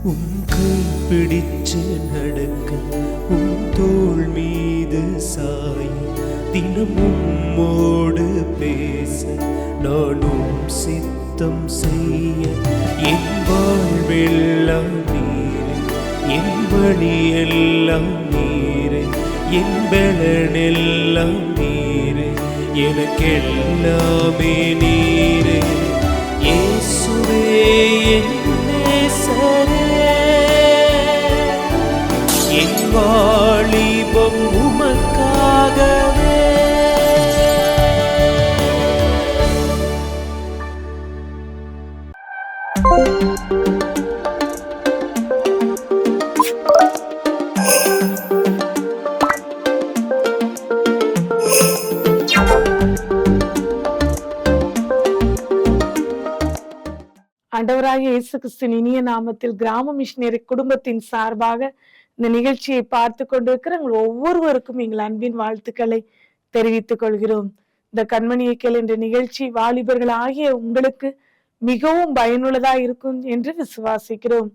உம் கை பிடிச்சு நடக்க, உம் தோள் மீது சாய, தினம் உம்மோடு பேச, நானும் சித்தம் செய்ய. என் வாழ்வெல்லாம் நீரே, என் வழியெல்லாம் நீரே, என் பலனெல்லாம் நீரே, எனக்கெல்லாமே நீரே. இயேசுவே என் நேசரே, என் வாலிபம் உமக்காகவே. ஆண்டவராகிய இயேசு கிறிஸ்துவின் இனிய நாமத்தில் கிராம மிஷனரி குடும்பத்தின் சார்பாக இந்த நிகழ்ச்சியை பார்த்து கொண்டிருக்கிற உங்கள் ஒவ்வொருவருக்கும் எங்கள் அன்பின் வாழ்த்துக்களை தெரிவித்துக் கொள்கிறோம். இந்த கண்மணியை கேள் என்ற நிகழ்ச்சி வாலிபர்கள் ஆகிய உங்களுக்கு மிகவும் பயனுள்ளதா இருக்கும் என்று விசுவாசிக்கிறோம்.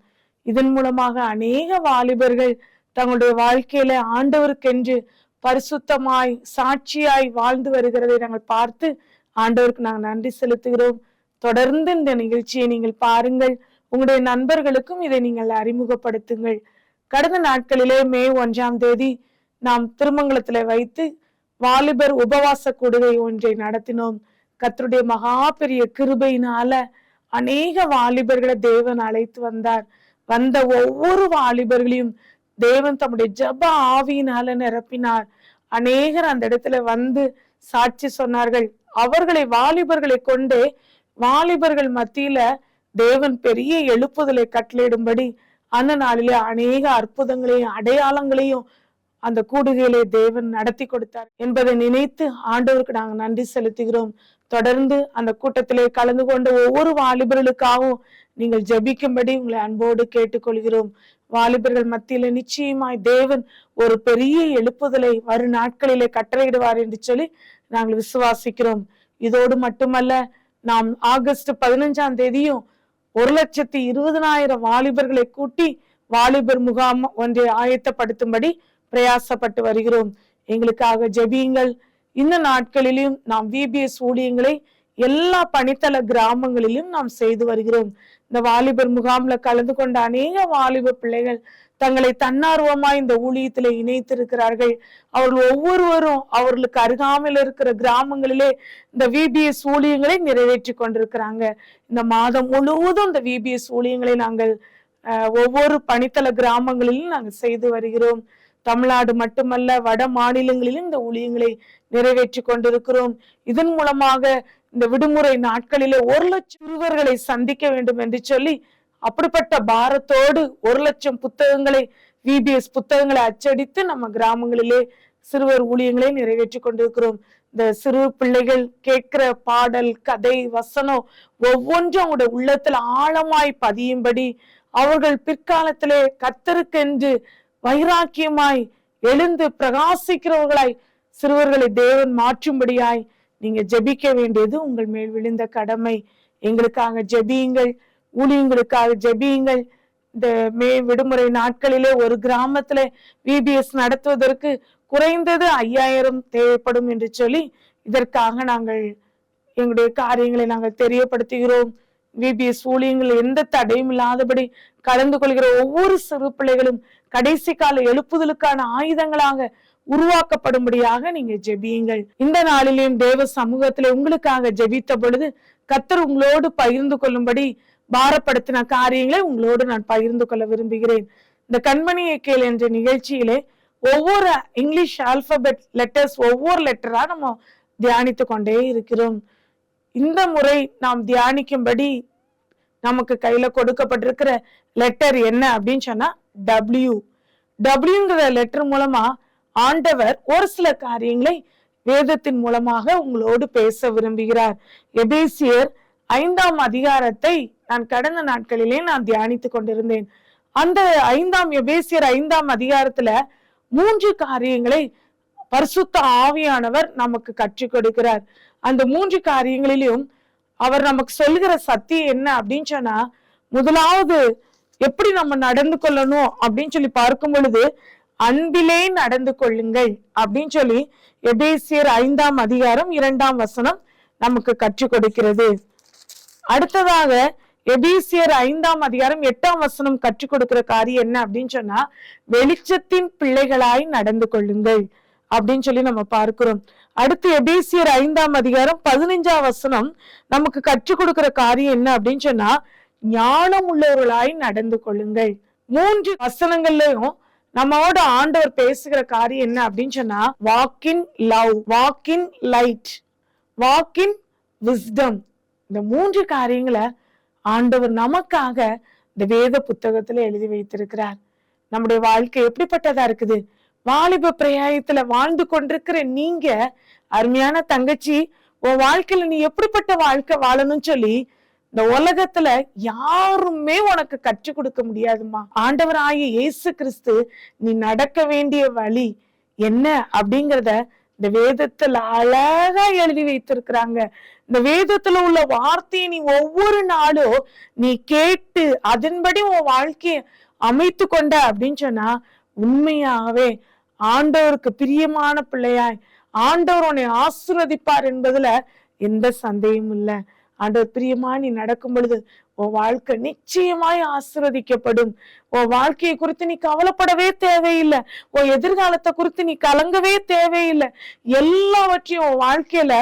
இதன் மூலமாக அநேக வாலிபர்கள் தங்களுடைய வாழ்க்கையில ஆண்டவருக்கென்று பரிசுத்தமாய் சாட்சியாய் வாழ்ந்து வருகிறதை நாங்கள் பார்த்து ஆண்டவருக்கு நாங்கள் நன்றி செலுத்துகிறோம். தொடர்ந்து இந்த நிகழ்ச்சியை நீங்கள் பாருங்கள், உங்களுடைய நண்பர்களுக்கும் இதை நீங்கள் அறிமுகப்படுத்துங்கள். கடந்த நாட்களிலே மே 1 நாம் திருமங்கலத்துல வைத்து வாலிபர் உபவாச கூடுகை ஒன்றை நடத்தினோம். கர்த்தருடைய மகா பெரிய கிருபையினால அநேக வாலிபர்களை தேவன் அழைத்து வந்தார். வந்த ஒவ்வொரு வாலிபர்களையும் தேவன் தம்முடைய ஜப ஆவியினால நிரப்பினார். அநேகர் அந்த இடத்துல வந்து சாட்சி சொன்னார்கள். அவர்களை வாலிபர்களை கொண்டே வாலிபர்கள் மத்தியில தேவன் பெரிய எழுப்புதலை கட்டளையிடும்படி அந்த நாளிலே அநேக அற்புதங்களையும் அடையாளங்களையும் அந்த கூடுகையிலே தேவன் நடத்தி கொடுத்தார் என்பதை நினைத்து ஆண்டவருக்கு நாங்கள் நன்றி செலுத்துகிறோம். தொடர்ந்து அந்த கூட்டத்திலே கலந்து கொண்ட ஒவ்வொரு வாலிபர்களுக்காகவும் நீங்கள் ஜெபிக்கும்படி உங்களை அன்போடு கேட்டுக்கொள்கிறோம். வாலிபர்கள் மத்தியில நிச்சயமாய் தேவன் ஒரு பெரிய எழுப்புதலை வரும் நாட்களிலே கட்டளையிடுவார் என்று சொல்லி நாங்கள் விசுவாசிக்கிறோம். இதோடு மட்டுமல்ல, நாம் ஆகஸ்ட் 15 1,20,000 வாலிபர்களை கூட்டி வாலிபர் முகாம் ஒன்றை ஆயத்தப்படுத்தும்படி பிரயாசப்பட்டு வருகிறோம். எங்களுக்காக ஜெபியுங்கள். இந்த நாட்களிலும் நாம் விபிஎஸ் ஊழியங்களை எல்லா பணித்தள கிராமங்களிலும் நாம் செய்து வருகிறோம். இந்த வாலிபர் முகாம்ல கலந்து கொண்ட அநேக வாலிப பிள்ளைகள் தங்களை தன்னார்வமாய் இந்த ஊழியத்திலே இணைத்திருக்கிறார்கள். அவர்கள் ஒவ்வொருவரும் அவர்களுக்கு அருகாமையில் இருக்கிற கிராமங்களிலே இந்த விபிஎஸ் ஊழியங்களை நிறைவேற்றி கொண்டிருக்கிறாங்க. இந்த மாதம் முழுவதும் இந்த விபிஎஸ் ஊழியங்களை நாங்கள் ஒவ்வொரு பணித்தள கிராமங்களிலும் நாங்கள் செய்து வருகிறோம். தமிழ்நாடு மட்டுமல்ல, வட மாநிலங்களிலும் இந்த ஊழியங்களை நிறைவேற்றி கொண்டிருக்கிறோம். இதன் மூலமாக இந்த விடுமுறை நாட்களிலே 1,00,000 சிறுவர்களை சந்திக்க வேண்டும் என்று சொல்லி அப்படிப்பட்ட பாரத்தோடு 1,00,000 புத்தகங்களை விபிஎஸ் புத்தகங்களை அச்சடித்து நம்ம கிராமங்களிலே சிறுவர் ஊழியங்களை நிறைவேற்றி கொண்டிருக்கிறோம். இந்த சிறு பிள்ளைகள் கேட்கிற பாடல், கதை, வசனம் ஒவ்வொன்றும் அவங்களுடைய உள்ளத்துல ஆழமாய் பதியும்படி அவர்கள் பிற்காலத்திலே கர்த்தருக்கென்று வைராக்கியமாய் எழுந்து பிரகாசிக்கிறவர்களாய் சிறுவர்களை தேவன் மாற்றும்படியாய் நீங்க ஜெபிக்க வேண்டியது உங்கள் மேல் விழுந்த கடமை. எங்களுக்காக ஜெபியுங்கள், ஊழியங்களுக்காக ஜெபியுங்கள். இந்த மே விடுமுறை நாட்களிலே ஒரு கிராமத்துல விபிஎஸ் நடத்துவதற்கு குறைந்தது 5,000 தேவைப்படும் என்று சொல்லி இதற்காக நாங்கள் எங்களுடைய காரியங்களை நாங்கள் தெரியப்படுத்துகிறோம். விபிஎஸ் ஊழியங்கள் எந்த தடையும் இல்லாதபடி கலந்து கொள்கிற ஒவ்வொரு சிறு பிள்ளைகளும் கடைசி கால எழுப்புதலுக்கான ஆயுதங்களாக உருவாக்கப்படும்படியாக நீங்க ஜெபியுங்கள். இந்த நாளிலேயும் தேவ சமூகத்திலே உங்களுக்காக ஜெபித்த பொழுது கர்த்தர் உங்களோடு பகிர்ந்து கொள்ளும்படி பாரப்படுத்தின காரியங்களை உங்களோடு நான் பகிர்ந்து கொள்ள விரும்புகிறேன். இந்த கண்மணியை கேள் என்ற நிகழ்ச்சியிலே ஒவ்வொரு இங்கிலீஷ் ஆல்பபெட் லெட்டர்ஸ் ஒவ்வொரு லெட்டரா நம்ம தியானித்து கொண்டே இருக்கிறோம். இந்த முறை நாம் தியானிக்கும்படி நமக்கு கையில கொடுக்கப்பட்டிருக்கிற லெட்டர் என்ன அப்படின்னு சொன்னா டபிள்யூங்கிற லெட்டர் மூலமா ஆண்டவர் ஒரு சில காரியங்களை வேதத்தின் மூலமாக உங்களோடு பேச விரும்புகிறார். எபேசியர் 5 நான் கடந்த நாட்களிலே நான் தியானித்து கொண்டிருந்தேன். அந்த எபேசியர் 5 3 காரியங்களை பரிசுத்த ஆவியானவர் நமக்கு கற்றுக் கொடுக்கிறார். அந்த 3 காரியங்களிலும் அவர் நமக்கு சொல்லுகிற சத்தியம் என்ன அப்படின்னு சொன்னா, முதலாவது எப்படி நம்ம நடந்து கொள்ளணும் அப்படின்னு சொல்லி பார்க்கும் பொழுது அன்பிலே நடந்து கொள்ளுங்கள் அப்படின்னு சொல்லி எபேசியர் 5ஆம் அதிகாரம் 2ஆம் வசனம் நமக்கு கற்றுக் கொடுக்கிறது. அடுத்ததாக எபேசியர் 5ஆம் அதிகாரம் 8ஆம் வசனம் கற்றுக் கொடுக்கிற காரியம் என்ன அப்படின்னு சொன்னா, வெளிச்சத்தின் பிள்ளைகளாய் நடந்து கொள்ளுங்கள் அப்படின்னு சொல்லி நம்ம பார்க்கிறோம். அடுத்து எபேசியர் 5ஆம் அதிகாரம் 15ஆம் வசனம் நமக்கு கற்றுக் கொடுக்கிற காரியம் என்ன அப்படின்னு சொன்னா, ஞானம் உள்ளவர்களாய் நடந்து கொள்ளுங்கள். 3 வசனங்கள்லயும் நம்மோட ஆண்டவர் பேசுகிற காரியம் என்ன அப்படின்னு சொன்னா, walk in love, walk in light, walk in wisdom. இந்த 3 காரியங்களை ஆண்டவர் நமக்காக இந்த வேத புத்தகத்துல எழுதி வைத்திருக்கிறார். நம்முடைய வாழ்க்கை எப்படிப்பட்டதா இருக்குது? வாலிப பிரயாயத்துல வாழ்ந்து கொண்டிருக்கிற நீங்க, அருமையான தங்கச்சி, உன் வாழ்க்கையில நீ எப்படிப்பட்ட வாழ்க்கை வாழணும்னு சொல்லி இந்த உலகத்துல யாருமே உனக்கு கற்றுக் கொடுக்க முடியாதுமா. ஆண்டவராகிய இயேசு கிறிஸ்து நீ நடக்க வேண்டிய வழி என்ன அப்படிங்கிறத இந்த வேதத்துல அழகா எழுதி வைத்திருக்கிறாங்க. இந்த வேதத்துல உள்ள வார்த்தையை நீ ஒவ்வொரு நாளும் நீ கேட்டு அதன்படி உன் வாழ்க்கையை அமைத்து கொண்ட அப்படின்னு சொன்னா, உண்மையாவே ஆண்டவருக்கு பிரியமான பிள்ளையாய் ஆண்டவர் உன்னை ஆசீர்வதிப்பார் என்பதுல எந்த சந்தேகமும் இல்லை. ஆண்டவர் பிரியமா நீ நடக்கும் பொழுது உன் வாழ்க்கை நிச்சயமாய் ஆசீர்வதிக்கப்படும். உன் வாழ்க்கையை குறித்து நீ கவலைப்படவே தேவையில்லை. உன் எதிர்காலத்தை குறித்து நீ கலங்கவே தேவையில்லை. எல்லாவற்றையும் உன் வாழ்க்கையில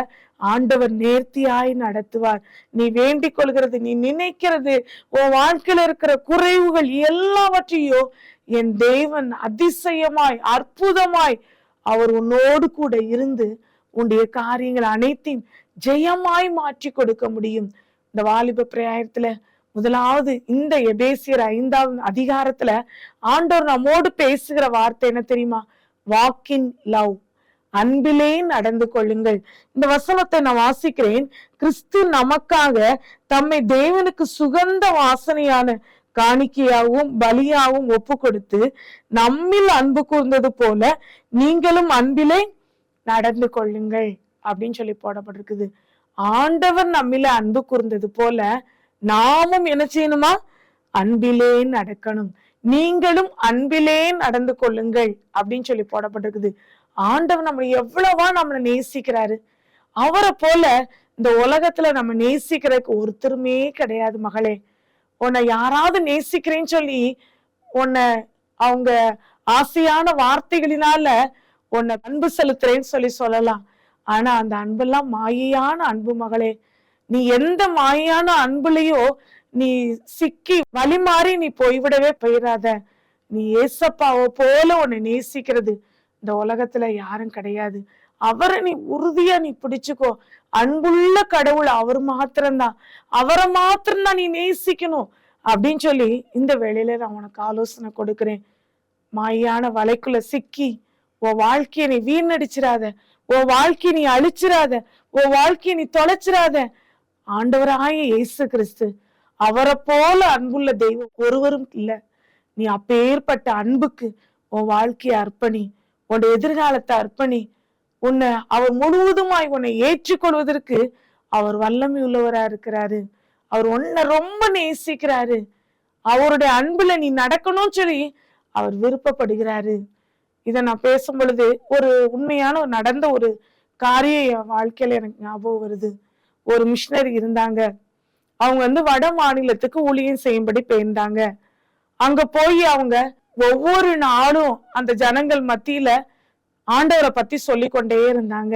ஆண்டவர் நேர்த்தியாய் நடத்துவார். நீ வேண்டிக் கொள்கிறது, நீ நினைக்கிறது, உன் வாழ்க்கையில இருக்கிற குறைவுகள் எல்லாவற்றையும் என் தேவன் அதிசயமாய் அற்புதமாய் அவர் உன்னோடு கூட இருந்து உன்னுடைய காரியங்கள் அனைத்தையும் ஜெயமாய் மாற்றி கொடுக்க முடியும். இந்த வாலிப பிரயாயத்துல முதலாவது இந்த எபேசியர் 5ஆம் அதிகாரத்துல ஆண்டவர் நம்மோடு பேசுகிற வார்த்தை என்ன தெரியுமா? வாக் இன் லவ், அன்பிலே நடந்து கொள்ளுங்கள். இந்த வசனத்தை நான் வாசிக்கிறேன். கிறிஸ்து நமக்காக தம்மை தேவனுக்கு சுகந்த வாசனையான காணிக்கையாகவும் பலியாகவும் ஒப்பு கொடுத்து நம்மில் அன்பு கூர்ந்தது போல நீங்களும் அன்பிலே நடந்து கொள்ளுங்கள் அப்படின்னு சொல்லி போடப்பட்டிருக்குது. ஆண்டவர் நம்மில அன்பு கூர்ந்தது போல நாமும் என்ன செய்யணுமா? அன்பிலே நடக்கணும். நீங்களும் அன்பிலே நடந்து கொள்ளுங்கள் அப்படின்னு சொல்லி போடப்பட்டிருக்குது. ஆண்டவர் நம்மளை எவ்வளவா நம்மளை நேசிக்கிறாரு. அவரை போல இந்த உலகத்துல நம்ம நேசிக்கிறதுக்கு ஒருத்தருமே கிடையாது மகளே. உன்னை யாராவது நேசிக்கிறேன்னு சொல்லி உன்னை அவங்க ஆசையான வார்த்தைகளினால உன்னை அன்பு செலுத்துறேன்னு சொல்லி சொல்லலாம். ஆனா அந்த அன்பெல்லாம் மாயையான அன்பு மகளே. நீ எந்த மாயையான அன்புலையோ நீ சிக்கி வழி மாறி நீ போய்விடவே போயிடாத. நீ ஏசப்பாவை போல உன்னை நேசிக்கிறது இந்த உலகத்துல யாரும் கிடையாது. அவரை நீ உறுதியா நீ பிடிச்சுக்கோ. அன்புள்ள கடவுள் அவர் மாத்திரம்தான். அவரை மாத்திரம்தான் நீ நேசிக்கணும் அப்படின்னு சொல்லி இந்த வேளையில நான் உனக்கு ஆலோசனை கொடுக்கிறேன். மாயான வலைக்குள்ள சிக்கி உன் வாழ்க்கையை நீ வீணடிச்சிடாத. உன் வாழ்க்கையை நீ அழிச்சிடாத. உன் வாழ்க்கையை நீ தொலைச்சிடாத. ஆண்டவராகிய இயேசு கிறிஸ்து அவரை போல அன்புள்ள தெய்வம் ஒருவரும் இல்லை. நீ அப்பேற்பட்ட அன்புக்கு உன் வாழ்க்கையை அர்ப்பணி. உன் எதிர்காலத்தை அர்ப்பணி. உன்னை அவர் முழுவதுமாய் உன்னை ஏற்றுக்கொள்வதற்கு அவர் வல்லமை உள்ளவரா இருக்கிறாரு. அவர் உன்னை ரொம்ப நேசிக்கிறாரு. அவருடைய அன்புல நீ நடக்கணும்னு சொல்லி அவர் விருப்பப்படுகிறாரு. இதை நான் பேசும் பொழுது ஒரு உண்மையான நடந்த ஒரு காரியம் என் வாழ்க்கையில எனக்கு ஞாபகம் வருது. ஒரு மிஷினரி இருந்தாங்க. அவங்க வட மாநிலத்துக்கு ஊழியம் செய்யும்படி போயிருந்தாங்க. அங்க போய் அவங்க ஒவ்வொரு நாளும் அந்த ஜனங்கள் மத்தியில ஆண்டவரை பத்தி சொல்லி கொண்டே இருந்தாங்க.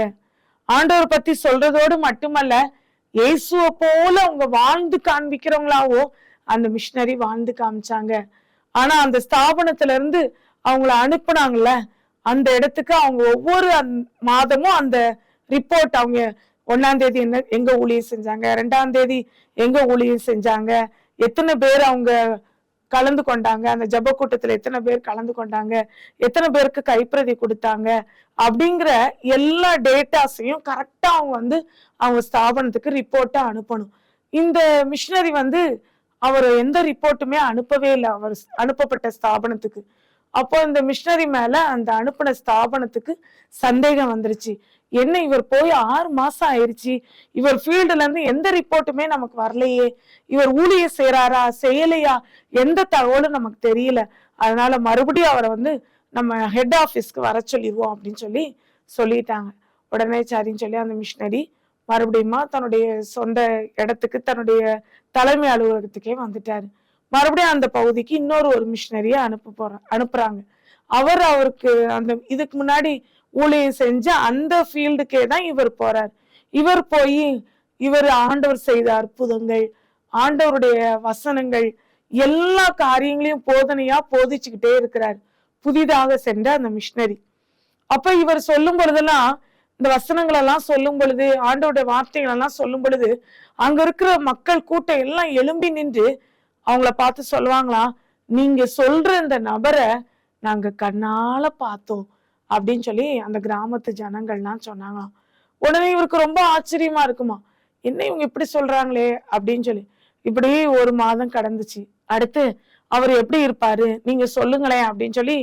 ஆண்டவரை பத்தி சொல்றதோடு மட்டுமல்ல, இயேசுவை போல அவங்க வாழ்ந்து காண்பிக்கிறவங்களாவோ அந்த மிஷினரி வாழ்ந்து காமிச்சாங்க. ஆனா அந்த ஸ்தாபனத்துல இருந்து அவங்கள அனுப்புனாங்கல்ல, அந்த இடத்துக்கு அவங்க ஒவ்வொரு மாதமும் அந்த ரிப்போர்ட், அவங்க 1ஆம் தேதி எங்க ஊழியம் செஞ்சாங்க, 2ஆம் தேதி எங்க ஊழியம் செஞ்சாங்க, எத்தனை பேர் அவங்க கலந்து கொண்டாங்க, அந்த ஜப கூட்டத்துல எத்தனை பேர் கலந்து கொண்டாங்க, எத்தனை பேருக்கு கைப்பிரதி கொடுத்தாங்க அப்படிங்கிற எல்லா டேட்டாஸையும் கரெக்டா அவங்க அவங்க ஸ்தாபனத்துக்கு ரிப்போர்ட்டா அனுப்பணும். இந்த மிஷினரி அவர் எந்த ரிப்போர்ட்டுமே அனுப்பவே இல்லை அவர் அனுப்பப்பட்ட ஸ்தாபனத்துக்கு. அப்போ இந்த மிஷினரி மேல அந்த அனுப்பின ஸ்தாபனத்துக்கு சந்தேகம் வந்துருச்சு. என்ன இவர் போய் 6 மாசம் ஆயிருச்சு, இவர் ஃபீல்டுல இருந்து எந்த ரிப்போர்ட்டுமே நமக்கு வரலையே, இவர் ஊழிய செய்யறாரா செய்யலையா, எந்த தகவலும் நமக்கு தெரியல, அதனால மறுபடியும் அவரை நம்ம ஹெட் ஆபீஸ்க்கு வர சொல்லிடுவோம் அப்படின்னு சொல்லிட்டாங்க. உடனே சரின்னு சொல்லி அந்த மிஷினரி மறுபடியுமா தன்னுடைய சொந்த இடத்துக்கு, தன்னுடைய தலைமை அலுவலகத்துக்கே வந்துட்டாரு. மறுபடியும் அந்த பகுதிக்கு ஒரு மிஷினரிய அனுப்புறாங்க. அவருக்கு அந்த இதுக்கு முன்னாடி ஊழியம் செஞ்ச அந்த ஃபீல்டுக்கே தான் இவர் போறார். இவர் போய் ஆண்டவர் செய்த அற்புதங்கள், ஆண்டவருடைய வசனங்கள், எல்லா காரியங்களையும் போதனையா போதிச்சுக்கிட்டே இருக்கிறார் புதிதாக சென்ற அந்த மிஷினரி. அப்ப இவர் சொல்லும் பொழுதெல்லாம், இந்த வசனங்கள் எல்லாம் சொல்லும் பொழுது, ஆண்டவருடைய வார்த்தைகள் எல்லாம் சொல்லும் பொழுது, அங்க இருக்கிற மக்கள் கூட்டம் எல்லாம் எழும்பி நின்று அவங்கள பார்த்து சொல்லுவாங்களாம், நீங்க சொல்ற இந்த நபரை நாங்க கண்ணால பார்த்தோம் அப்படின்னு சொல்லி அந்த கிராமத்து ஜனங்கள்லாம் சொன்னாங்களாம். உடனே இவருக்கு ரொம்ப ஆச்சரியமா இருக்குமா, என்ன இவங்க இப்படி சொல்றாங்களே அப்படின்னு சொல்லி. இப்படி 1 மாதம் கடந்துச்சு. அடுத்து அவர் எப்படி இருப்பாரு நீங்க சொல்லுங்களேன் அப்படின்னு சொல்லி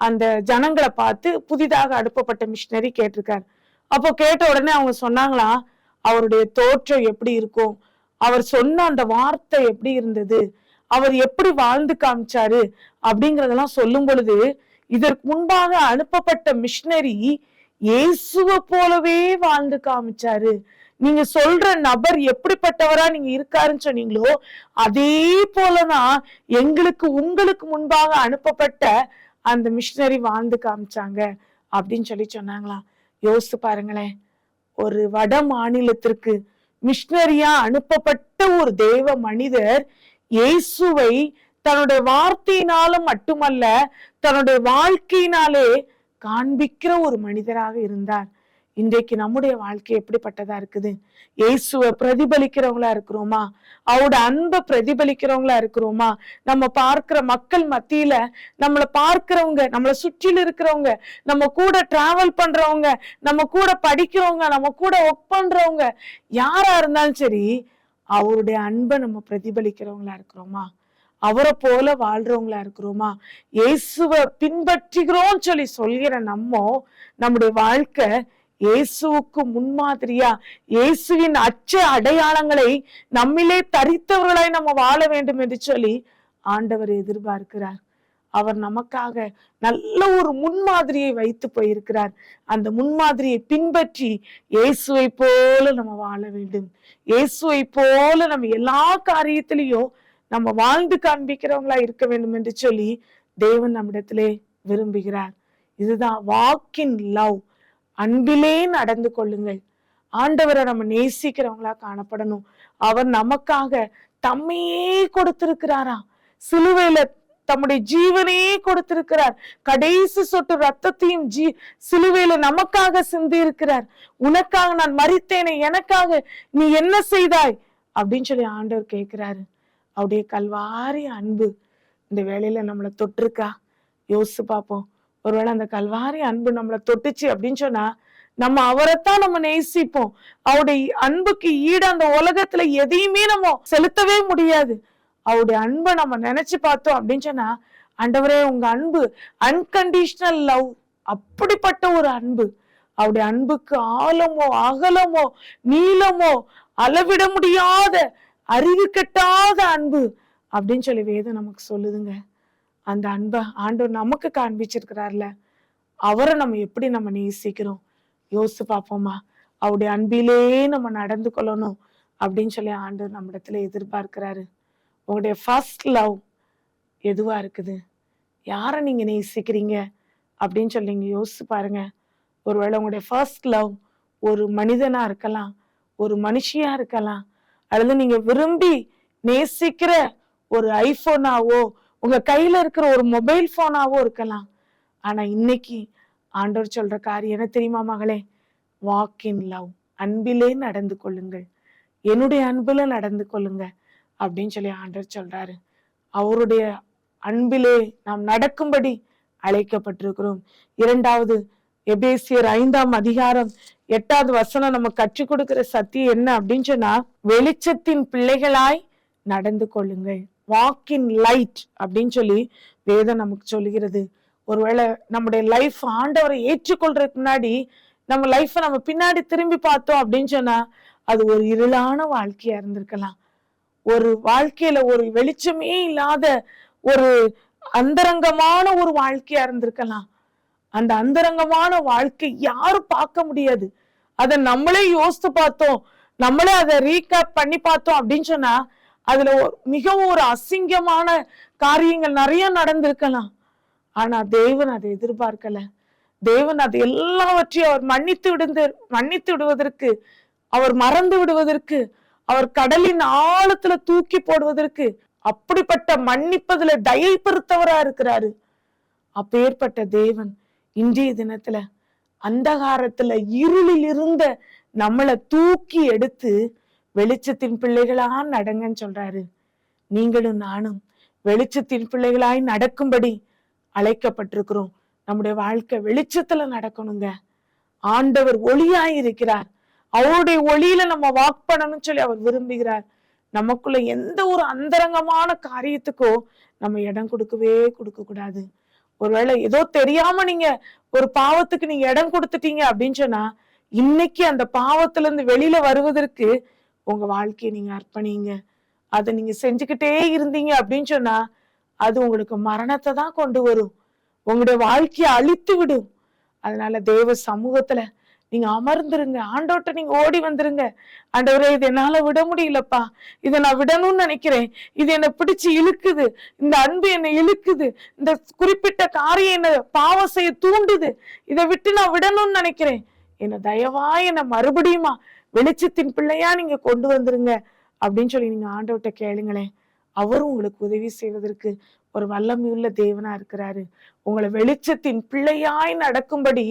அந்த ஜனங்களை பார்த்து புதிதாக அனுப்பப்பட்ட மிஷினரி கேட்டிருக்காரு. அப்போ கேட்ட உடனே அவங்க சொன்னாங்களாம், அவருடைய தோற்றம் எப்படி இருக்கும், அவர் சொன்ன அந்த வார்த்தை எப்படி இருந்தது, அவர் எப்படி வாழ்ந்து காமிச்சாரு அப்படிங்கறதெல்லாம் சொல்லும் பொழுது, இதற்கு முன்பாக அனுப்பப்பட்ட மிஷினரி இயேசுவை போலவே வாழ்ந்து காமிச்சாரு, நீங்க சொல்ற நபர் எப்படிப்பட்டவரா நீங்க இருக்காருன்னு சொன்னீங்களோ அதே போலதான் உங்களுக்கு முன்பாக அனுப்பப்பட்ட அந்த மிஷினரி வாழ்ந்து காமிச்சாங்க அப்படின்னு சொன்னாங்களாம். யோசிச்சு பாருங்களேன், ஒரு வட மாநிலத்திற்கு மிஷினரியா அனுப்பப்பட்ட ஒரு தேவ மனிதர் இயேசுவை தன்னுடைய வார்த்தையினாலும் மட்டுமல்ல தன்னுடைய வாழ்க்கையினாலே காண்பிக்கிற ஒரு மனிதராக இருந்தார். இன்றைக்கு நம்முடைய வாழ்க்கை எப்படிப்பட்டதா இருக்குது? இயேசுவை பிரதிபலிக்கிறவங்களா இருக்கிறோமா? அவரோட அன்பை பிரதிபலிக்கிறவங்களா இருக்கிறோமா? நம்ம பார்க்கிற மக்கள் மத்தியில நம்மளை பார்க்கிறவங்க, நம்மளை சுற்றில இருக்கிறவங்க, நம்ம கூட டிராவல் பண்றவங்க, நம்ம கூட படிக்கிறவங்க, நம்ம கூட ஒர்க் பண்றவங்க, யாரா இருந்தாலும் சரி, அவருடைய அன்பை நம்ம பிரதிபலிக்கிறவங்களா இருக்கிறோமா? அவரை போல வாழ்றவங்களா இருக்கிறோமா? இயேசுவை பின்பற்றுகிறோம் சொல்கிற நம்முடைய வாழ்க்கை இயேசுவுக்கு முன்மாதிரியா, இயேசுவின் அச்ச அடையாளங்களை நம்மிலே தரித்தவர்களாய் நம்ம வாழ வேண்டும் என்று சொல்லி ஆண்டவர் எதிர்பார்க்கிறார். அவர் நமக்காக நல்ல ஒரு முன்மாதிரியை வைத்து போயிருக்கிறார். அந்த முன்மாதிரியை பின்பற்றி இயேசுவை போல நம்ம வாழ வேண்டும். இயேசுவை போல நம்ம எல்லா காரியத்திலையும் நம்ம வாழ்ந்து காண்பிக்கிறவங்களா இருக்க வேண்டும் என்று சொல்லி தேவன் நம்மிடத்திலே விரும்புகிறார். இதுதான் வாக் இன் லவ். அன்பிலே நடந்து கொள்ளுங்கள். ஆண்டவரை நம்ம நேசிக்கிறவங்களா காணப்படணும். அவர் நமக்காக தம்மையே கொடுத்திருக்கிறாரா, சிலுவையில தம்முடைய ஜீவனையே கொடுத்திருக்கிறார். கடைசி சொட்டு ரத்தத்தையும் சிலுவையில நமக்காக சிந்தி இருக்கிறார். உனக்காக நான் மரித்தேனே, எனக்காக நீ என்ன செய்தாய் அப்படின்னு சொல்லி ஆண்டவர் கேட்கிறாரு. அவருடைய கல்வாரி அன்பு இந்த வேளையில நம்மளை தொட்டிருக்கா? யோசிச்சு பார்ப்போம். ஒருவேளை அந்த கல்வாரி அன்பு நம்மளை தொட்டுச்சு அப்படின்னு சொன்னா நம்ம அவரைத்தான் நம்ம நேசிப்போம். அவருடைய அன்புக்கு ஈடு அந்த உலகத்துல எதையுமே நம்ம செலுத்தவே முடியாது. அவருடைய அன்பை நம்ம நினைச்சு பார்த்தோம் அப்படின்னு சொன்னா, ஆண்டவரே உங்க அன்பு அன்கண்டிஷனல் லவ், அப்படிப்பட்ட ஒரு அன்பு. அவருடைய அன்புக்கு ஆழமோ அகலமோ நீளமோ அளவிட முடியாத அறிவு கெட்டாத அன்பு அப்படின்னு சொல்லி வேதம் நமக்கு சொல்லுதுங்க. அந்த அன்பை ஆண்டவர் நமக்கு காண்பிச்சிருக்கிறார்ல, அவரை நம்ம எப்படி நம்ம நேசிக்கிறோம் யோசிச்சு பார்ப்போமா? அவருடைய அன்பிலே நம்ம நடந்து கொள்ளணும் அப்படின்னு சொல்லி ஆண்டவர் நம்ம இடத்துல எதிர்பார்க்கிறாரு. உங்களுடைய ஃபர்ஸ்ட் லவ் எதுவா இருக்குது? யாரை நீங்க நேசிக்கிறீங்க அப்படின்னு சொல்லி நீங்க யோசிச்சு பாருங்க. ஒருவேளை உங்களுடைய ஃபர்ஸ்ட் லவ் ஒரு மனிதனா இருக்கலாம், ஒரு மனுஷியா இருக்கலாம், அல்லது நீங்க விரும்பி நேசிக்கிற ஒரு ஐபோனாவோ உங்க கையில இருக்கிற ஒரு மொபைல் போனாவோ இருக்கலாம். ஆனா இன்னைக்கு ஆண்டவர் சொல்ற காரியம் என்ன தெரியுமா மகளே? Walk in love. அன்பிலே நடந்து கொள்ளுங்கள், என்னுடைய அன்புல நடந்து கொள்ளுங்க அப்படின்னு சொல்லி ஆண்டவர் சொல்றாரு. அவருடைய அன்பிலே நாம் நடக்கும்படி அழைக்கப்பட்டிருக்கிறோம். 2வது எபேசியர் 5ஆம் அதிகாரம் 8வது வசனம் நம்ம கற்றுக் கொடுக்கிற சத்தியம் என்ன அப்படின்னு சொன்னா, வெளிச்சத்தின் பிள்ளைகளாய் நடந்து கொள்ளுங்கள். வாக் இன் லைட் அப்படின்னு சொல்லி வேதம் நமக்கு சொல்லுகிறது. ஒருவேளை நம்முடைய லைஃப் ஆண்டவரை ஏற்றுக்கொள்றதுக்கு முன்னாடி நம்ம லைஃப்பை நம்ம பின்னாடி திரும்பி பார்த்தோம் அப்படின்னு சொன்னா அது ஒரு இருளான வாழ்க்கையா இருந்திருக்கலாம். ஒரு வாழ்க்கையில ஒரு வெளிச்சமே இல்லாத ஒரு அந்தரங்கமான ஒரு வாழ்க்கையா இருந்திருக்கலாம். அந்த அந்தரங்கமான வாழ்க்கை யாரும் பார்க்க முடியாது. அதை நம்மளே யோசித்து பார்த்தோம், நம்மளே அதை ரீகேப் பண்ணி பார்த்தோம் அப்படின்னு சொன்னா அதுல மிகவும் ஒரு அசிங்கமான காரியங்கள் நிறைய நடந்திருக்கலாம். ஆனா தேவன் அதை எதிர்பார்க்கல. தேவன் அது எல்லாவற்றையும் அவர் மன்னித்து விடுவதற்கு, அவர் மறந்து விடுவதற்கு, அவர் கடலின் ஆழத்துல தூக்கி போடுவதற்கு, அப்படிப்பட்ட மன்னிப்பதுல தயை பெருத்தவரா இருக்கிறாரு. அப்பேற்பட்ட தேவன் இன்றைய தினத்துல அந்தகாரத்துல இருளில் இருந்த நம்மளை தூக்கி எடுத்து வெளிச்சத்தின் பிள்ளைகளா நடங்கன்னு சொல்றாரு. நீங்களும் நானும் வெளிச்சத்தின் பிள்ளைகளாய் நடக்கும்படி அழைக்கப்பட்டிருக்கிறோம். நம்முடைய வாழ்க்கை வெளிச்சத்துல நடக்கணுங்க. ஆண்டவர் ஒளியாய் இருக்கிறார். அவருடைய ஒளியில நம்ம வாக் பண்ணணும்னு சொல்லி அவர் விரும்புகிறார். நமக்குள்ள எந்த ஒரு அந்தரங்கமான காரியத்துக்கோ நம்ம இடம் கொடுக்க கூடாது. ஒருவேளை ஏதோ தெரியாம நீங்க ஒரு பாவத்துக்கு நீங்க இடம் கொடுத்துட்டீங்க அப்படின்னு சொன்னா இன்னைக்கு அந்த பாவத்துல இருந்து வெளியில வருவதற்கு உங்க வாழ்க்கையை நீங்க அர்ப்பணிங்க. அதை நீங்க செஞ்சுக்கிட்டே இருந்தீங்க அப்படின்னு சொன்னா அது உங்களுக்கு மரணத்தை தான் கொண்டு வரும். உங்களுடைய வாழ்க்கையை அழித்து விடும். அதனால தேவ சமூகத்துல நீங்க அமர்ந்துருங்க. ஆண்டவர்ட்ட நீங்க ஓடி வந்துருங்க. ஆண்டவரே, இது என்னால விட முடியலப்பா, இதை நான் விடணும்னு நினைக்கிறேன், இது என்னை பிடிச்சு இழுக்குது, இந்த அன்பு என்னை இழுக்குது, இந்த குறிப்பிட்ட காரியம் என்ன பாவம் செய்ய தூண்டுது, இதை விட்டு நான் விடணும்னு நினைக்கிறேன், என்னை தயவா என்னை மறுபடியுமா வெளிச்சத்தின் பிள்ளையா நீங்க கொண்டு வந்துருங்க அப்படின்னு சொல்லி நீங்க ஆண்டவர்ட்ட கேளுங்களேன். அவரும் உங்களுக்கு உதவி செய்வதற்கு ஒரு வல்லமையுள்ள தேவனா இருக்கிறாரு. உங்களை வெளிச்சத்தின் பிள்ளையாய் நடக்கும்படி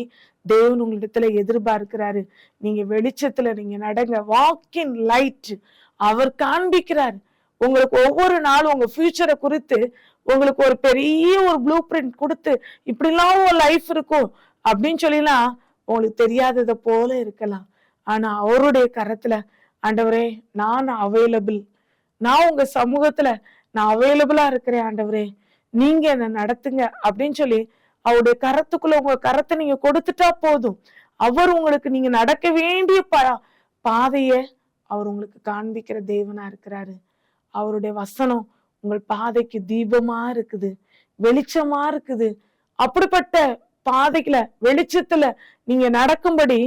தேவன் உங்களிடத்துல எதிர்பார்க்கிறாரு. நீங்க வெளிச்சத்துல நீங்க நடங்க. Walk in light. அவர் காண்பிக்கிறார். உங்களுக்கு ஒவ்வொரு நாளும் உங்க ஃபியூச்சரை குறித்து உங்களுக்கு ஒரு பெரிய ஒரு ப்ளூ பிரிண்ட் கொடுத்து இப்படிலாம் ஒரு லைஃப் இருக்கும் அப்படின்னு சொல்லிலாம் உங்களுக்கு தெரியாததை போல இருக்கலாம். ஆனா அவருடைய கரத்துல, ஆண்டவரே நான் அவைலபிள், நான் உங்க சமூகத்துல நான் அவைலபிளா இருக்கிறேன் ஆண்டவரே, நீங்க என்ன நடத்துங்க அப்படின்னு சொல்லி அவருடைய கரத்துக்குள்ள உங்க கரத்தை நீங்க கொடுத்துட்டா போதும். அவர் உங்களுக்கு நீங்க நடக்க வேண்டிய பாதைய அவர் உங்களுக்கு காண்பிக்கிற தேவனா இருக்கிறாரு. அவருடைய வசனம் உங்கள் பாதைக்கு தீபமா இருக்குது, வெளிச்சமா இருக்குது. அப்படிப்பட்ட பாதைகளை வெளிச்சத்துல நீங்க நடக்கும்படி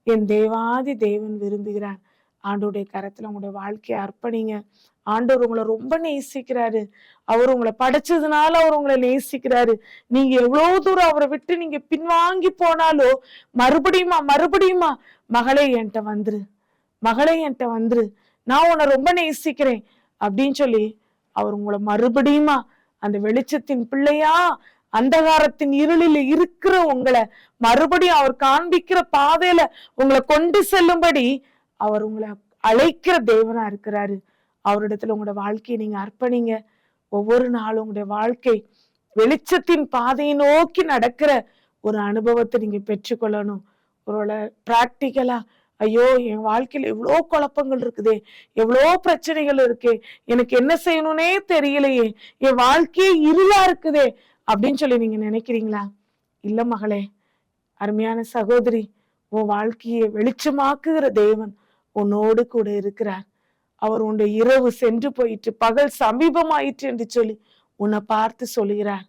என் தேவாதி தேவன் விரும்புகிறார். ஆண்டோடைய கரத்துல உங்களுடைய வாழ்க்கையை அர்ப்பணிங்க. ஆண்டவர் உங்களை ரொம்ப நேசிக்கிறாரு. அவர் உங்களை படைச்சதுனால அவர் உங்களை நேசிக்கிறாரு. நீங்க எவ்வளவு தூரம் அவரை விட்டு நீங்க பின்வாங்கி போனாலோ மறுபடியுமா மகளே என்கிட்ட வந்துரு, மகளே என்கிட்ட வந்துரு, நான் உன்னை ரொம்ப நேசிக்கிறேன் அப்படின்னு சொல்லி அவர் உங்களை மறுபடியுமா அந்த வெளிச்சத்தின் பிள்ளையா அந்தகாரத்தின் இருளில் இருக்கிற உங்களை மறுபடியும் அவர் காண்பிக்கிற பாதையில உங்களை கொண்டு செல்லும்படி அவர் உங்களை அழைக்கிற தேவனா இருக்கிறாரு. அவரிடத்துல உங்களோட வாழ்க்கையை நீங்க அர்ப்பணிங்க. ஒவ்வொரு நாளும் உங்களுடைய வாழ்க்கை வெளிச்சத்தின் பாதையை நோக்கி நடக்கிற ஒரு அனுபவத்தை நீங்க பெற்றுக்கொள்ளணும். ஒரு பிராக்டிக்கலா, ஐயோ என் வாழ்க்கையில எவ்வளோ குழப்பங்கள் இருக்குதே, எவ்வளோ பிரச்சனைகள் இருக்கே, எனக்கு என்ன செய்யணும்னே தெரியலையே, என் வாழ்க்கையே இருளா இருக்குதே அப்படின்னு சொல்லி நீங்க நினைக்கிறீங்களா? இல்ல மகளே, அருமையான சகோதரி, உன் வாழ்க்கையை வெளிச்சமாக்குகிற தேவன் உன்னோடு கூட இருக்கிறார். அவர் உன்னுடைய இரவு சென்று போயிற்று, பகல் சமீபமாயிற்று என்று சொல்லி உன்னை பார்த்து சொல்லுகிறார்.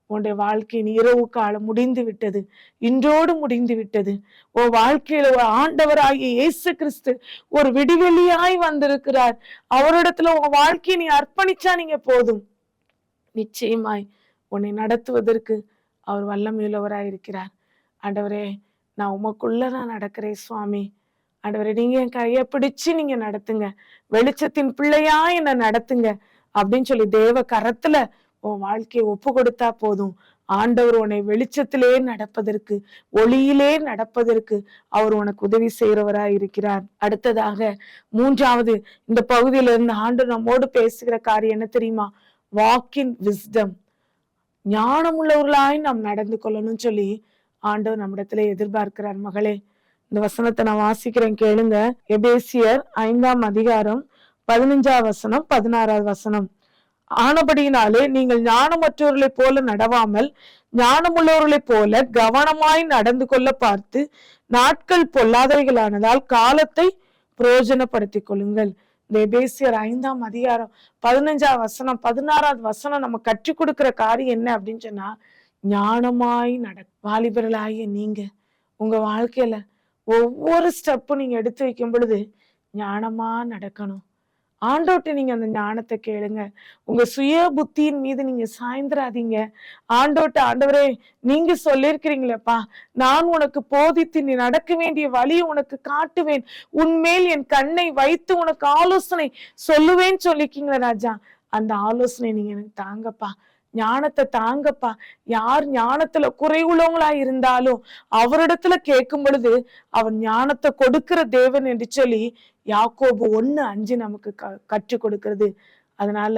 உன்னுடைய வாழ்க்கையின் இரவு காலம் முடிந்து விட்டது, இன்றோடு முடிந்து விட்டது. உன் வாழ்க்கையில ஒரு ஆண்டவராகிய இயேசு கிறிஸ்து ஒரு விடிவெளியாய் வந்திருக்கிறார். அவரிடத்துல உன் வாழ்க்கையை நீ அர்ப்பணிச்சா நீங்க போதும், நிச்சயமாய் உன்னை நடத்துவதற்கு அவர் வல்லமையுள்ளவராய் இருக்கிறார். ஆண்டவரே, நான் உமக்குள்ள நான் நடக்கிறேன் சுவாமி, ஆண்டவரே நீங்க என் கையை பிடிச்சு நீங்க நடத்துங்க, வெளிச்சத்தின் பிள்ளையா என்ன நடத்துங்க அப்படின்னு சொல்லி தேவ கரத்துல உன் வாழ்க்கையை ஒப்பு கொடுத்தா போதும். ஆண்டவர் உன்னை வெளிச்சத்திலே நடப்பதற்கு, ஒளியிலே நடப்பதற்கு அவர் உனக்கு உதவி செய்கிறவராய் இருக்கிறார். அடுத்ததாக மூன்றாவது இந்த பகுதியில இருந்து ஆண்டவர் நம்மோடு பேசுகிற காரியம் என்ன தெரியுமா? Walk in wisdom. ஞானம் உள்ளவர்களாய் நாம் நடந்து கொள்ளணும்னு சொல்லி ஆண்டவர் நம்மிடத்துல எதிர்பார்க்கிறார். மகளே, இந்த வசனத்தை நான் வாசிக்கிறேன், கேளுங்க. எபேசியர் 5ஆம் அதிகாரம் 15ஆம் வசனம் 16ஆவது வசனம். ஆனபடியினாலே நீங்கள் ஞானமற்றவர்களைப் போல நடவாமல் ஞானமுள்ளவர்களைப் போல கவனமாய் நடந்து கொள்ள பார்த்து நாட்கள் பொல்லாதவைகளானதால் காலத்தை பிரயோஜனப்படுத்திக் கொள்ளுங்கள். இந்த எபேசியர் 5ஆம் அதிகாரம் 15ஆம் வசனம் 16ஆவது வசனம் நம்ம கற்றுக் கொடுக்கிற காரியம் என்ன அப்படின்னு சொன்னா, ஞானமாய் வாலிபர்களாகிய நீங்க உங்க வாழ்க்கையில ஒவ்வொரு ஸ்டெப்பும் நீங்க எடுத்து வைக்கும் பொழுது ஞானமா நடக்கணும். ஆண்டவர்ட்ட நீங்க அந்த ஞானத்தை கேளுங்க. உங்க சுய புத்தியின் மீது நீங்க சாய்ந்துராதீங்க. ஆண்டவர்ட்ட, ஆண்டவரே நீங்க சொல்லியிருக்கிறீங்களேப்பா, நான் உனக்கு போதித்து நீ நடக்க வேண்டிய வழியை உனக்கு காட்டுவேன், உன்மேல் என் கண்ணை வைத்து உனக்கு ஆலோசனை சொல்லுவேன்னு சொல்லிருக்கீங்களே ராஜா, அந்த ஆலோசனை நீங்க எனக்கு தாங்கப்பா, ஞானத்தை தாங்கப்பா. யார் ஞானத்துல குறைவுள்ளவங்களா இருந்தாலும் அவரிடத்துல கேட்கும் பொழுது அவர் ஞானத்தை கொடுக்கிற தேவன் என்று சொல்லி யாக்கோபு 1:5 நமக்கு கற்றுக் கொடுக்கிறது. அதனால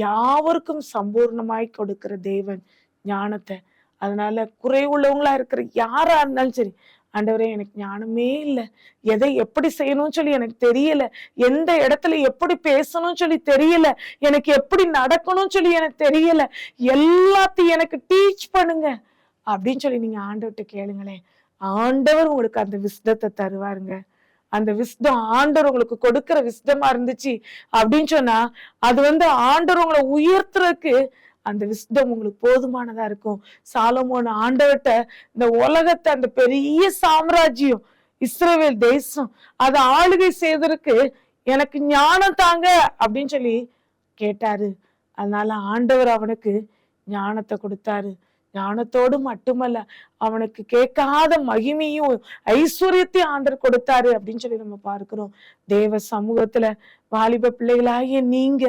யாவருக்கும் சம்பூர்ணமாய் கொடுக்கிற தேவன் ஞானத்தை. அதனால குறைவுள்ளவங்களா இருக்கிற யாரா இருந்தாலும் சரி, ஆண்டவரே எனக்கு ஞானமே இல்லை, எதை எப்படி செய்யணும்னு சொல்லி எனக்கு தெரியல, எந்த இடத்துல எப்படி பேசணும்னு சொல்லி தெரியல, எனக்கு எப்படி நடக்கணும்னு சொல்லி எனக்கு தெரியல, எல்லாத்தையும் எனக்கு டீச் பண்ணுங்க அப்படின்னு சொல்லி நீங்க ஆண்டவர்கிட்ட கேளுங்களேன். ஆண்டவர் உங்களுக்கு அந்த விஸ்டத்தை தருவாருங்க. அந்த விஸ்டம் ஆண்டவர் உங்களுக்கு கொடுக்கிற விஸ்டமா இருந்துச்சு அப்படின்னு சொன்னா, அது ஆண்டவர் உங்களை உயர்த்துறதுக்கு அந்த விஸ்டம் உங்களுக்கு போதுமானதா இருக்கும். சாலமோன் ஆண்டவர்ட்ட இந்த உலகத்தை, அந்த பெரிய சாம்ராஜ்யம் இஸ்ரவேல் தேசம், அதை ஆளுகை செய்வதற்கு எனக்கு ஞானம் தாங்க அப்படின்னு சொல்லி கேட்டாரு. அதனால ஆண்டவர் அவனுக்கு ஞானத்தை கொடுத்தாரு. ஞானத்தோடு மட்டுமல்ல, அவனுக்கு கேட்காத மகிமையும் ஐஸ்வர்யத்தையும் ஆண்டவர் கொடுத்தாரு அப்படின்னு சொல்லி நம்ம பார்க்கிறோம். தேவ சமூகத்துல வாலிப பிள்ளைகளாகிய நீங்க,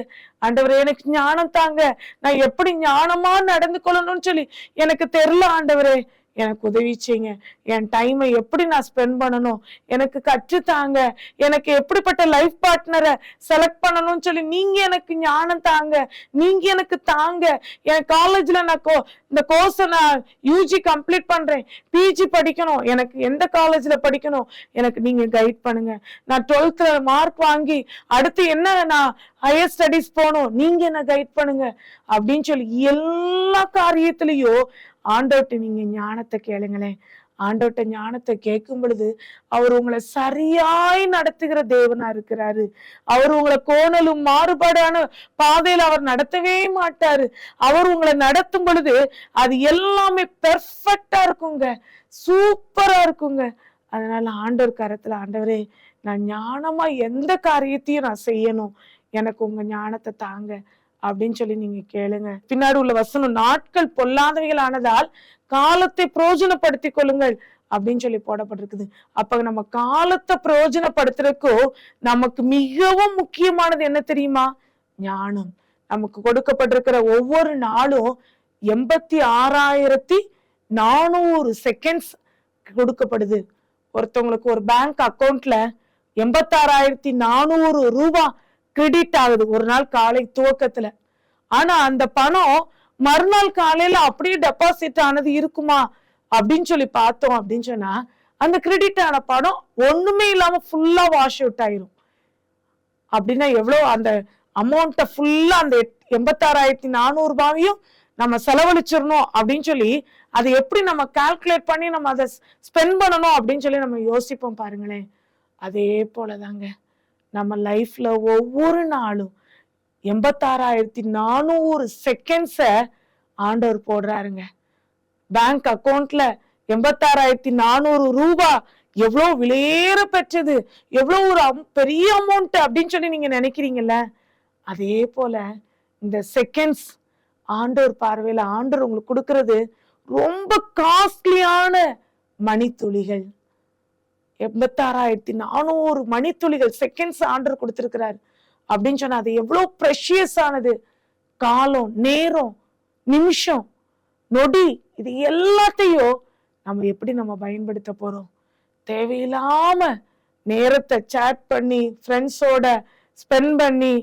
ஆண்டவரே எனக்கு ஞானம் தாங்க, நான் எப்படி ஞானமா நடந்து கொள்ளணும்னு சொல்லி எனக்கு தெரியல ஆண்டவரே, எனக்கு உதவி செய்யுங்க, என் டைமை எப்படி நான் ஸ்பெண்ட் பண்ணணும் எனக்கு கற்றுத்தாங்க, எனக்கு எப்படிப்பட்ட லைஃப் பார்ட்னரை செலக்ட் பண்ணணும்னு சொல்லி நீங்க எனக்கு ஞானம் தாங்க, நீங்க எனக்கு தாங்க. என் காலேஜ்ல நான் இந்த கோர்ஸை நான் யூஜி கம்ப்ளீட் பண்றேன், பிஜி படிக்கணும், எனக்கு எந்த காலேஜ்ல படிக்கணும் எனக்கு நீங்க கைட் பண்ணுங்க. நான் 12th மார்க் வாங்கி அடுத்து என்ன நான் ஹையர் ஸ்டடிஸ் போகணும், நீங்க என்ன கைட் பண்ணுங்க அப்படின்னு சொல்லி எல்லா காரியத்திலையும் ஆண்டவர்ட்ட நீங்க ஞானத்தை கேளுங்களேன். ஆண்டவர்ட்ட ஞானத்தை கேட்கும் பொழுது அவர் உங்களை சரியாய் நடத்துகிற தேவனா இருக்கிறாரு. அவர் உங்களை கோணலும் மாறுபாடான பாதையில அவர் நடத்தவே மாட்டாரு. அவர் உங்களை நடத்தும் பொழுது அது எல்லாமே பெர்ஃபெக்டா இருக்குங்க, சூப்பரா இருக்குங்க. அதனால ஆண்டவர் கரத்துல, ஆண்டவரே நான் ஞானமா எந்த காரியத்தையும் நான் செய்யணும், எனக்கு உங்க ஞானத்தை தாங்க அப்படின்னு சொல்லி நீங்க கேளுங்க. பின்னாடி உள்ள வசனம், நாட்கள் பொல்லாதவைகள் ஆனதால் காலத்தை பிரயோஜனப்படுத்திக் கொள்ளுங்கள் அப்படின்னு சொல்லி போடப்பட்டிருக்குது. அப்ப நம்ம காலத்தை பிரயோஜனப்படுத்துறதுக்கோ நமக்கு மிகவும் முக்கியமானது என்ன தெரியுமா? ஞானம். நமக்கு கொடுக்கப்பட்டிருக்கிற ஒவ்வொரு நாளும் 86,400 செகண்ட்ஸ் கொடுக்கப்படுது. ஒருத்தவங்களுக்கு ஒரு பேங்க் அக்கௌண்ட்ல 86,400 ரூபாய் கிரெடிட் ஆகுது ஒரு நாள் காலை துவக்கத்துல. ஆனா அந்த பணம் மறுநாள் காலையில அப்படியே டெபாசிட் ஆனது இருக்குமா அப்படின்னு சொல்லி பார்த்தோம் அப்படின்னு சொன்னா, அந்த கிரெடிட் ஆன பணம் ஒண்ணுமே இல்லாம ஃபுல்லா வாஷ் அவுட் ஆயிரும். அப்படின்னா எவ்வளவு அந்த அமௌண்ட்டை ஃபுல்லா அந்த 86,400 ரூபாயும் நம்ம செலவழிச்சிடணும் அப்படின்னு சொல்லி அதை எப்படி நம்ம கால்குலேட் பண்ணி நம்ம அதை ஸ்பெண்ட் பண்ணணும் அப்படின்னு சொல்லி நம்ம யோசிப்போம் பாருங்களேன். அதே போலதாங்க நம்ம லைஃப்ல ஒவ்வொரு நாளும் 86,400 செகண்ட்ஸை ஆண்டவர் போடுறாருங்க. பேங்க் அக்கௌண்ட்ல 86,400 ரூபாய் எவ்வளவு விலையேற பெற்றது, எவ்வளவு ஒரு பெரிய அமௌண்ட் அப்படின்னு சொல்லி நீங்க நினைக்கிறீங்கல்ல, அதே போல இந்த செகண்ட்ஸ் ஆண்டவர் பார்வையில ஆண்டவர் உங்களுக்கு கொடுக்கறது ரொம்ப காஸ்ட்லியான மணித்துளிகள். 86,400 மணித்துளிகள் செகண்ட்ஸ் ஆண்டவர் கொடுத்திருக்கிறார் அப்படின்னு சொன்னா அது எவ்வளவு ப்ரெஷியஸ் ஆனது. காலம், நேரம், நிமிஷம், நொடி, இது எல்லாத்தையும் நம்ம எப்படி நம்ம பயன்படுத்த போறோம்? தேவையில்லாம நேரத்தை சேட் பண்ணி ஃப்ரெண்ட்ஸோட ஸ்பெண்ட் பண்ணி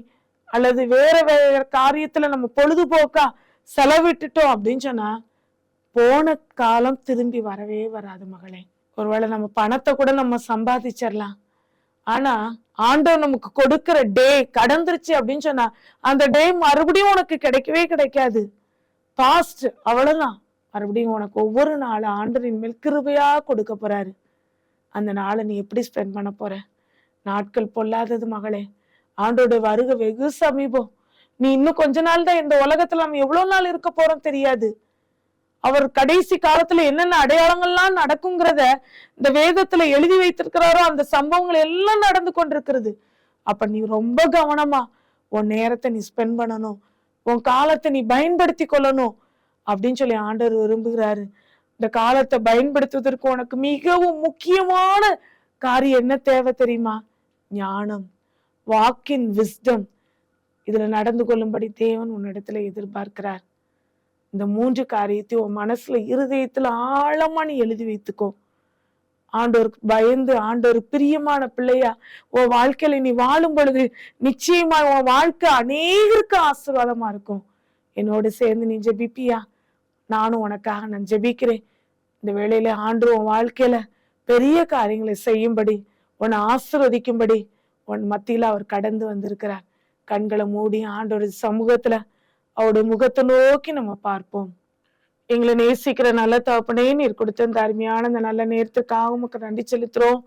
அல்லது வேற வேற காரியத்துல நம்ம பொழுதுபோக்கா செலவிட்டுட்டோம் அப்படின்னு சொன்னா போன காலம் திரும்பி வரவே வராது மகளே. ஒருவேளை நம்ம பணத்தை கூட நம்ம சம்பாதிச்சிடலாம், ஆனா ஆண்டவர் நமக்கு கொடுக்கிற டே கடந்துருச்சு அப்படின்னு சொன்னா அந்த டே மறுபடியும் உனக்கு கிடைக்கவே கிடைக்காது. பாஸ்ட், அவ்வளவுதான். மறுபடியும் உனக்கு ஒவ்வொரு நாளும் ஆண்டவரின் மேல் கிருபையா கொடுக்க போறாரு. அந்த நாளை நீ எப்படி ஸ்பெண்ட் பண்ண போற? நாட்கள் பொல்லாதது மகளே. ஆண்டோட வருகை வெகு சமீபம். நீ இன்னும் கொஞ்ச நாள் தான் இந்த உலகத்துல நம்ம எவ்வளவு நாள் இருக்க போறோம் தெரியாது. அவர் கடைசி காலத்துல என்னென்ன அடையாளங்கள்லாம் நடக்குங்கிறத இந்த வேதத்துல எழுதி வைத்திருக்கிறாரோ அந்த சம்பவங்கள் எல்லாம் நடந்து கொண்டிருக்கிறது. அப்ப நீ ரொம்ப கவனமா உன் நேரத்தை நீ ஸ்பெண்ட் பண்ணணும், உன் காலத்தை நீ பயன்படுத்தி கொள்ளணும் அப்படின்னு சொல்லி ஆண்டவர் விரும்புகிறாரு. இந்த காலத்தை பயன்படுத்துவதற்கு உனக்கு மிகவும் முக்கியமான காரியம் என்ன தேவை தெரியுமா? ஞானம், வாக்கின் விஸ்டம். இதுல நடந்து கொள்ளும்படி தேவன் உன்னிடத்துல எதிர்பார்க்கிறார். இந்த 3 காரியத்தையும் உன் மனசுல இருதயத்துல ஆழமா நீ எழுதி வைத்துக்கோ. ஆண்டோருக்கு பயந்து ஆண்டோரு பிரியமான பிள்ளையா உன் வாழ்க்கையில நீ வாழும் பொழுது நிச்சயமா உன் வாழ்க்கை அநேகருக்கு ஆசீர்வாதமா இருக்கும். என்னோட சேர்ந்து நீ ஜெபிப்பியா? நானும் உனக்காக நான் ஜெபிக்கிறேன். இந்த வேளையில ஆண்டு உன் வாழ்க்கையில பெரிய காரியங்களை செய்யும்படி, உன்னை ஆசீர்வதிக்கும்படி உன் மத்தியில அவர் கடந்து வந்திருக்கிறார். கண்களை மூடி ஆண்டோட சமூகத்துல அவருடைய முகத்தை நோக்கி நம்ம பார்ப்போம். எங்களை நேசிக்கிற நல்ல தகப்பனே, நீர் கொடுத்த இந்த அருமையான இந்த நல்ல நேரத்துக்காக உமக்கு நன்றி செலுத்துறோம்.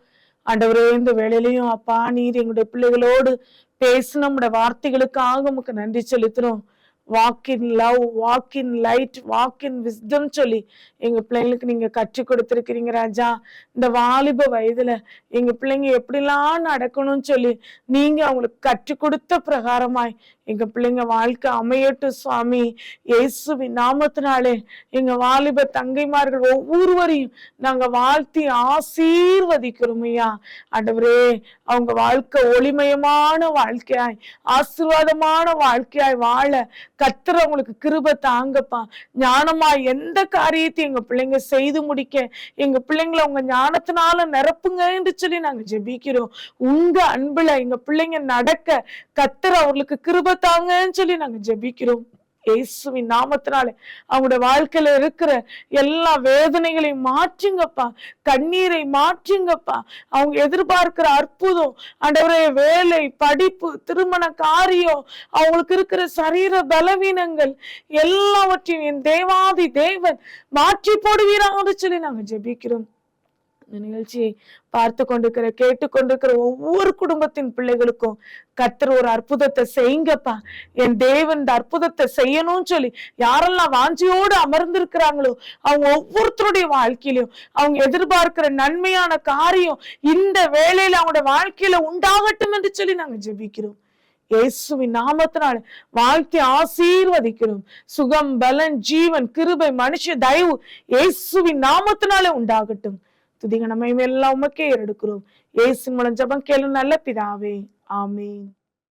ஆண்டவரே, இந்த வேளையிலையும் அப்பா நீர் எங்களுடைய பிள்ளைகளோடு பேசின நம்முடைய வார்த்தைகளுக்காக உமக்கு நன்றி செலுத்துறோம். Walk in love, walk in light, walk in wisdom சொல்லி எங்க பிள்ளைங்களுக்கு நீங்க கற்றுக் கொடுத்திருக்கிறீங்க ராஜா. இந்த வாலிப வயதுல எங்க பிள்ளைங்க எப்படிலாம் நடக்கணும்னு சொல்லி நீங்க அவங்களுக்கு கற்றுக் கொடுத்த பிரகாரமாய் எங்க பிள்ளைங்க வாழ்க்கை அமையட்டும் சுவாமி. இயேசுவின் நாமத்தினாலே எங்க வாலிப தங்கைமார்கள் ஒவ்வொருவரையும் நாங்க வாழ்த்தி ஆசீர்வதிக்கிறோம் ஐயா. ஆண்டவரே, அவங்க வாழ்க்கை ஒளிமயமான வாழ்க்கையாய் ஆசீர்வாதமான வாழ்க்கையாய் வாழ கர்த்தர் அவங்களுக்கு கிருபை தாங்கப்பா. ஞானமா எந்த காரியத்தையும் எங்க பிள்ளைங்க செய்து முடிக்க எங்க பிள்ளைங்களை உங்க ஞானத்தினால நிரப்புங்க என்று சொல்லி நாங்க ஜெபிக்கிறோம். உங்க அன்புல எங்க பிள்ளைங்க நடக்க கர்த்தர் அவங்களுக்கு கிருபை தாங்கன்னு சொல்லி நாங்க ஜெபிக்கிறோம். இயேசுவின் நாமத்தினாலே அவங்களுடைய வாழ்க்கையில இருக்கிற எல்லா வேதனைகளையும் மாற்றுங்கப்பா, கண்ணீரை மாற்றுங்கப்பா. அவங்க எதிர்பார்க்கிற அற்புதம் ஆண்டவரே, வேலை, படிப்பு, திருமண காரியம், அவங்களுக்கு இருக்கிற சரீர பலவீனங்கள் எல்லாவற்றையும் என் தேவாதி தேவன் மாற்றி போடுவீராக சொல்லி நாங்க ஜெபிக்கிறோம். இந்த நிகழ்ச்சியை பார்த்து கொண்டிருக்கிற கேட்டுக்கொண்டிருக்கிற ஒவ்வொரு குடும்பத்தின் பிள்ளைகளுக்கும் கர்த்தர் ஒரு அற்புதத்தை செய்யுங்கப்பா. என் தேவன் இந்த அற்புதத்தை செய்யணும்னு சொல்லி யாரெல்லாம் வாஞ்சியோடு அமர்ந்திருக்கிறாங்களோ அவங்க ஒவ்வொருத்தருடைய வாழ்க்கையிலும் அவங்க எதிர்பார்க்கிற நன்மையான காரியம் இந்த வேளையில அவங்களுடைய வாழ்க்கையில உண்டாகட்டும் என்று சொல்லி நாங்க ஜெபிக்கிறோம். இயேசுவின் நாமத்தினால வாழ்க்கை ஆசீர்வதிக்கிறோம். சுகம், பலன், ஜீவன், கிருபை, மனுஷ தயவு இயேசுவின் நாமத்தினாலே உண்டாகட்டும். துதிக நம்மை எல்லாம் உமக்கே எடுக்கிறோம். இயேசு மூலம் ஜெபம் கேளு நல்ல பிதாவே, ஆமென்.